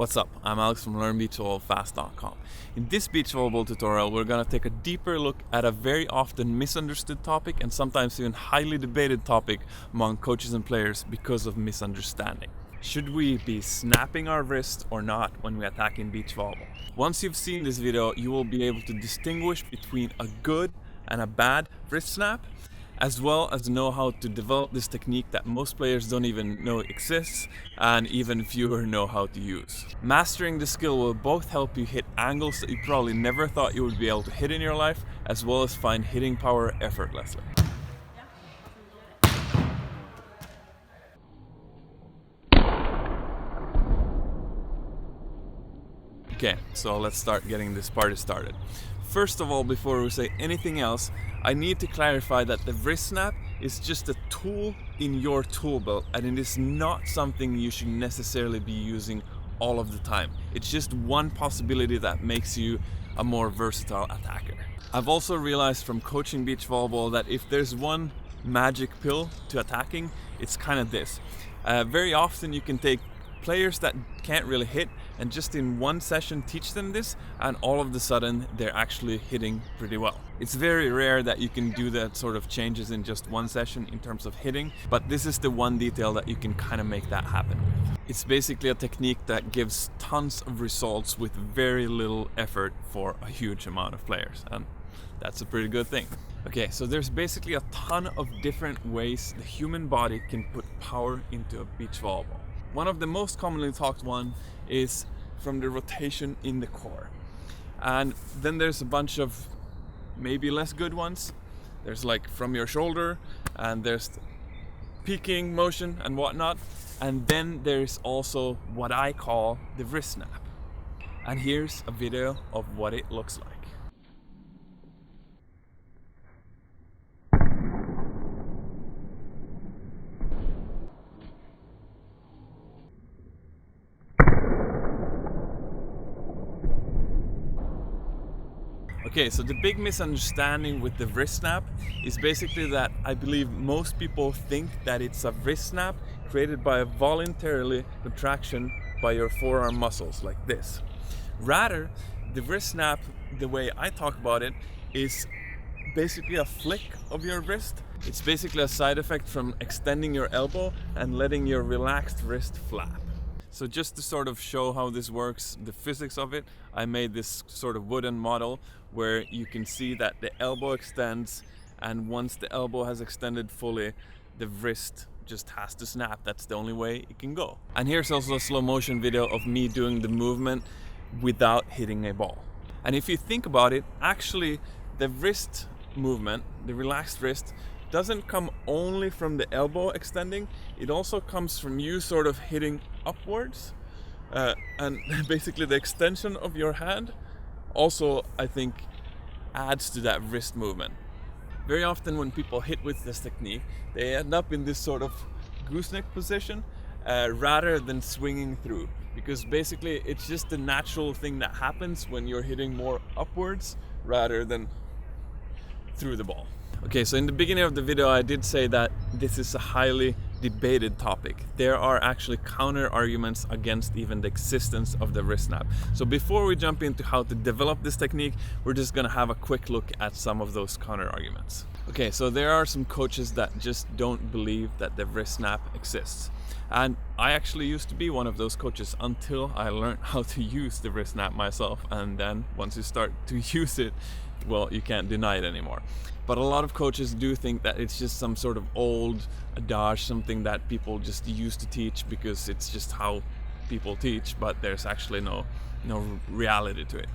What's up? I'm Alex from LearnBeachVolleyballFast.com. In this beach volleyball tutorial, we're going to take a deeper look at a very often misunderstood topic and sometimes even highly debated topic among coaches and players because of misunderstanding. Should we be snapping our wrist or not when we attack in beach volleyball? Once you've seen this video, you will be able to distinguish between a good and a bad wrist snap, as well as know how to develop this technique that most players don't even know exists and even fewer know how to use. Mastering the skill will both help you hit angles that you probably never thought you would be able to hit in your life, as well as find hitting power effortlessly. Okay, so let's start getting this party started. First of all, before we say anything else, I need to clarify that the wrist snap is just a tool in your tool belt, and it is not something you should necessarily be using all of the time. It's just one possibility that makes you a more versatile attacker. I've also realized from coaching beach volleyball that if there's one magic pill to attacking, it's kind of this. Very often you can take players that can't really hit and just in one session teach them this, and all of a sudden they're actually hitting pretty well. It's very rare that you can do that sort of changes in just one session in terms of hitting, but this is the one detail that you can kind of make that happen with. It's basically a technique that gives tons of results with very little effort for a huge amount of players, and that's a pretty good thing. Okay, so there's basically a ton of different ways the human body can put power into a beach volleyball. One of the most commonly talked one is from the rotation in the core. And then there's a bunch of maybe less good ones. There's like from your shoulder, and there's peaking motion and whatnot. And then there's also what I call the wrist snap. And here's a video of what it looks like. Okay, so the big misunderstanding with the wrist snap is basically that I believe most people think that it's a wrist snap created by a voluntarily contraction by your forearm muscles like this. Rather, the wrist snap, the way I talk about it, is basically a flick of your wrist. It's basically a side effect from extending your elbow and letting your relaxed wrist flap. So just to sort of show how this works, the physics of it, I made this sort of wooden model where you can see that the elbow extends, and once the elbow has extended fully, the wrist just has to snap. That's the only way it can go. And here's also a slow motion video of me doing the movement without hitting a ball. And if you think about it, actually the wrist movement, the relaxed wrist, doesn't come only from the elbow extending, it also comes from you sort of hitting upwards, and basically the extension of your hand also, I think, adds to that wrist movement. Very often when people hit with this technique, they end up in this sort of gooseneck position rather than swinging through, because basically it's just the natural thing that happens when you're hitting more upwards rather than through the ball. Okay, so in the beginning of the video I did say that this is a highly debated topic. There are actually counter arguments against even the existence of the wrist snap. So before we jump into how to develop this technique, we're just gonna have a quick look at some of those counter arguments. Okay, so there are some coaches that just don't believe that the wrist snap exists. And I actually used to be one of those coaches until I learned how to use the wrist snap myself. And then once you start to use it, well, you can't deny it anymore. But a lot of coaches do think that it's just some sort of old adage, something that people just used to teach because it's just how people teach, but there's actually no reality to it.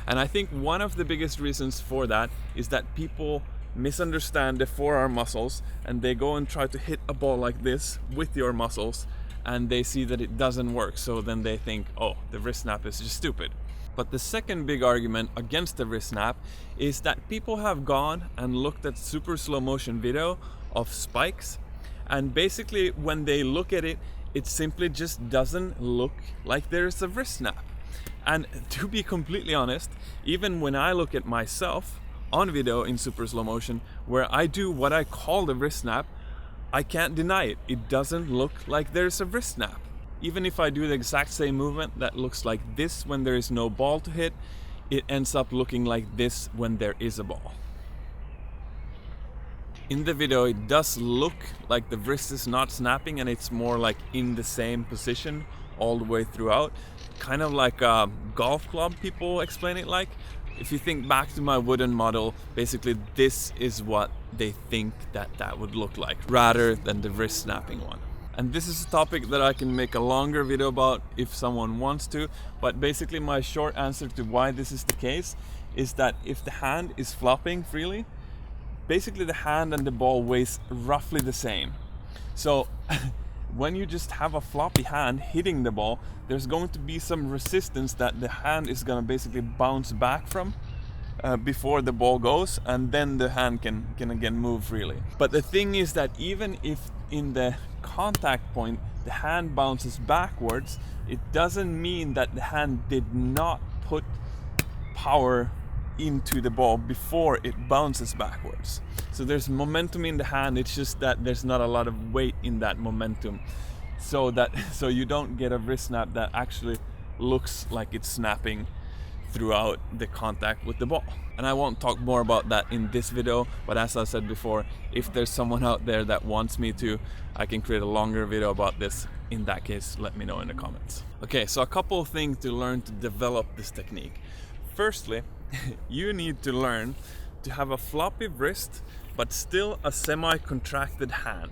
And I think one of the biggest reasons for that is that people misunderstand the forearm muscles, and they go and try to hit a ball like this with your muscles, and they see that it doesn't work, so then they think, oh, the wrist snap is just stupid. But the second big argument against the wrist snap is that people have gone and looked at super slow motion video of spikes, and basically when they look at it, it simply just doesn't look like there's a wrist snap. And to be completely honest, even when I look at myself on video in super slow motion where I do what I call the wrist snap, I can't deny it. It doesn't look like there's a wrist snap. Even if I do the exact same movement that looks like this when there is no ball to hit, it ends up looking like this when there is a ball. In the video it does look like the wrist is not snapping and it's more like in the same position all the way throughout. Kind of like a golf club, people explain it like. If you think back to my wooden model, basically this is what they think that would look like, rather than the wrist snapping one. And this is a topic that I can make a longer video about if someone wants to, but basically my short answer to why this is the case is that if the hand is flopping freely, basically the hand and the ball weighs roughly the same. So when you just have a floppy hand hitting the ball, there's going to be some resistance that the hand is going to basically bounce back from before the ball goes, and then the hand can again move freely. But the thing is that even if in the contact point the hand bounces backwards, it doesn't mean that the hand did not put power into the ball before it bounces backwards. So there's momentum in the hand, it's just that there's not a lot of weight in that momentum, so you don't get a wrist snap that actually looks like it's snapping throughout the contact with the ball. And I won't talk more about that in this video, but as I said before, if there's someone out there that wants me to, I can create a longer video about this. In that case, let me know in the comments. Okay, so a couple of things to learn to develop this technique. Firstly, you need to learn to have a floppy wrist but still a semi-contracted hand.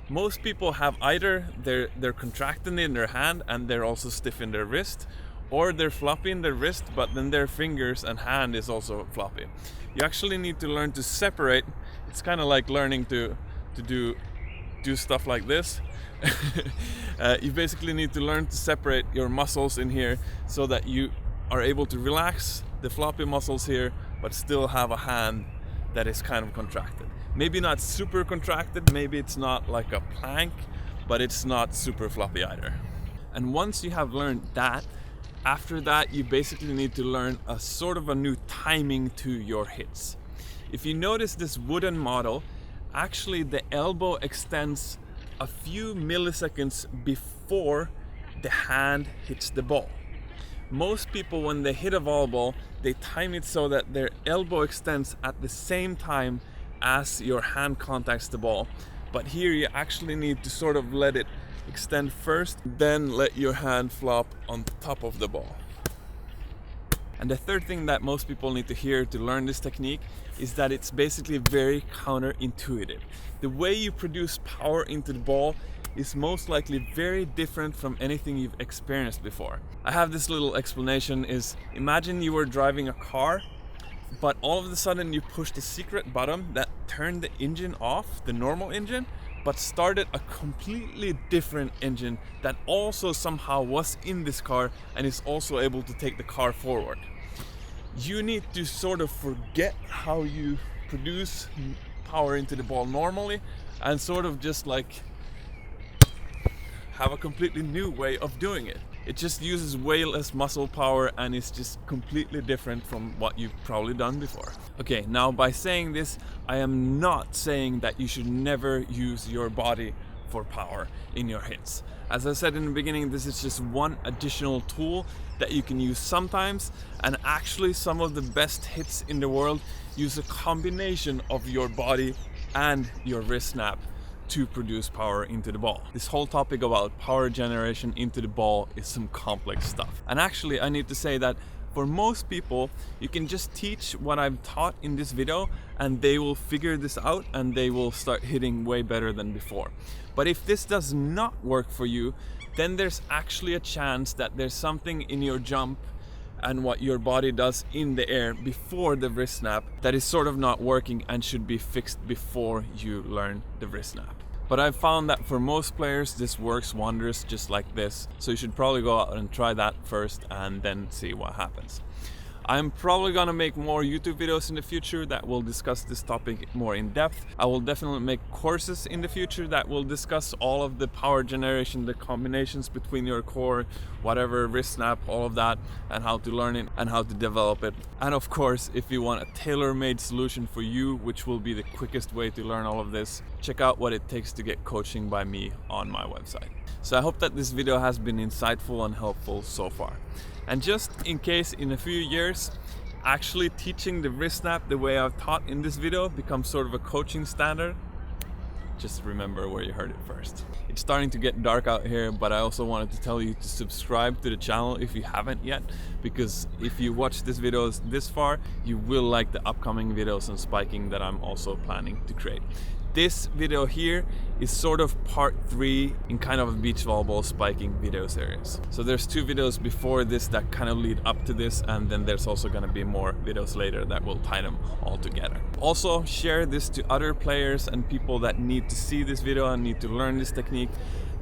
Most people have either they're contracted in their hand and they're also stiff in their wrist, or they're floppy in their wrist but then their fingers and hand is also floppy. You actually need to learn to separate. It's kind of like learning to do stuff like this. You basically need to learn to separate your muscles in here so that you are able to relax the floppy muscles here but still have a hand that is kind of contracted. Maybe not super contracted, maybe it's not like a plank, but it's not super floppy either. And once you have learned that, after that you basically need to learn a sort of a new timing to your hits. If you notice this wooden model, actually the elbow extends a few milliseconds before the hand hits the ball. Most people, when they hit a volleyball, they time it so that their elbow extends at the same time as your hand contacts the ball. But here you actually need to sort of let it extend first, then let your hand flop on top of the ball. And the third thing that most people need to hear to learn this technique is that it's basically very counterintuitive. The way you produce power into the ball is most likely very different from anything you've experienced before. I have this little explanation is, imagine you were driving a car, but all of a sudden you pushed the secret button that turned the engine off, the normal engine, but started a completely different engine that also somehow was in this car and is also able to take the car forward. You need to sort of forget how you produce power into the ball normally and sort of just like have a completely new way of doing it. It just uses way less muscle power and is just completely different from what you've probably done before. Okay, now by saying this, I am not saying that you should never use your body for power in your hits. As I said in the beginning, this is just one additional tool that you can use sometimes, and actually some of the best hits in the world use a combination of your body and your wrist snap to produce power into the ball. This whole topic about power generation into the ball is some complex stuff. And actually I need to say that for most people, you can just teach what I've taught in this video and they will figure this out and they will start hitting way better than before. But if this does not work for you, then there's actually a chance that there's something in your jump and what your body does in the air before the wrist snap that is sort of not working and should be fixed before you learn the wrist snap. But I've found that for most players this works wonders just like this, so you should probably go out and try that first and then see what happens. I'm probably gonna make more YouTube videos in the future that will discuss this topic more in depth. I will definitely make courses in the future that will discuss all of the power generation, the combinations between your core, whatever, wrist snap, all of that, and how to learn it and how to develop it. And of course, if you want a tailor-made solution for you, which will be the quickest way to learn all of this, check out what it takes to get coaching by me on my website. So I hope that this video has been insightful and helpful so far. And just in case in a few years, actually teaching the wrist snap the way I've taught in this video becomes sort of a coaching standard, just remember where you heard it first. It's starting to get dark out here, but I also wanted to tell you to subscribe to the channel if you haven't yet, because if you watch this video this far, you will like the upcoming videos on spiking that I'm also planning to create. This video here is sort of part 3 in kind of a beach volleyball spiking video series. So there's 2 videos before this that kind of lead up to this, and then there's also going to be more videos later that will tie them all together. Also, share this to other players and people that need to see this video and need to learn this technique.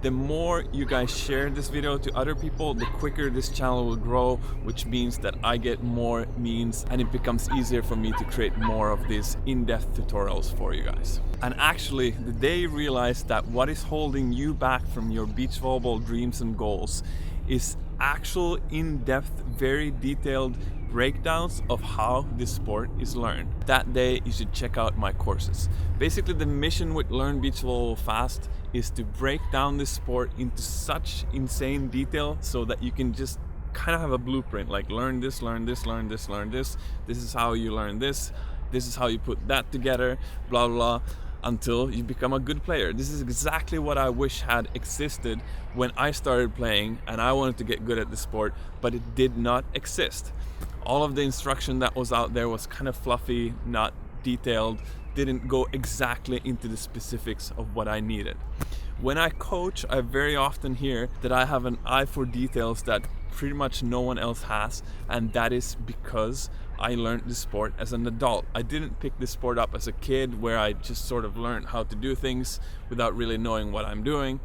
The more you guys share this video to other people, the quicker this channel will grow, which means that I get more means and it becomes easier for me to create more of these in-depth tutorials for you guys. And actually, the day you realize that what is holding you back from your beach volleyball dreams and goals is actual in-depth, very detailed breakdowns of how this sport is learned. That day you should check out my courses. Basically, the mission with Learn Beach Volleyball Fast is to break down this sport into such insane detail so that you can just kind of have a blueprint, like learn this, learn this, learn this, learn this. This is how you learn this. This is how you put that together, blah, blah, until you become a good player. This is exactly what I wish had existed when I started playing and I wanted to get good at the sport, but it did not exist. All of the instruction that was out there was kind of fluffy, not detailed, didn't go exactly into the specifics of what I needed. When I coach, I very often hear that I have an eye for details that pretty much no one else has, and that is because I learned the sport as an adult. I didn't pick this sport up as a kid where I just sort of learned how to do things without really knowing what I'm doing.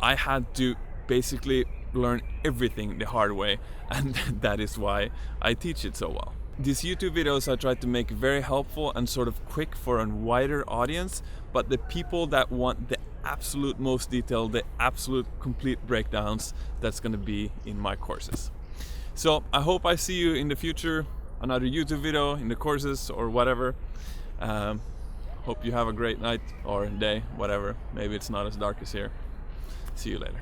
I had to basically learn everything the hard way, and that is why I teach it so well. These YouTube videos I try to make very helpful and sort of quick for a wider audience, but the people that want the absolute most detailed, the absolute complete breakdowns, that's going to be in my courses. So I hope I see you in the future, another YouTube video, in the courses or whatever. Hope you have a great night or day, whatever. Maybe it's not as dark as here. See you later.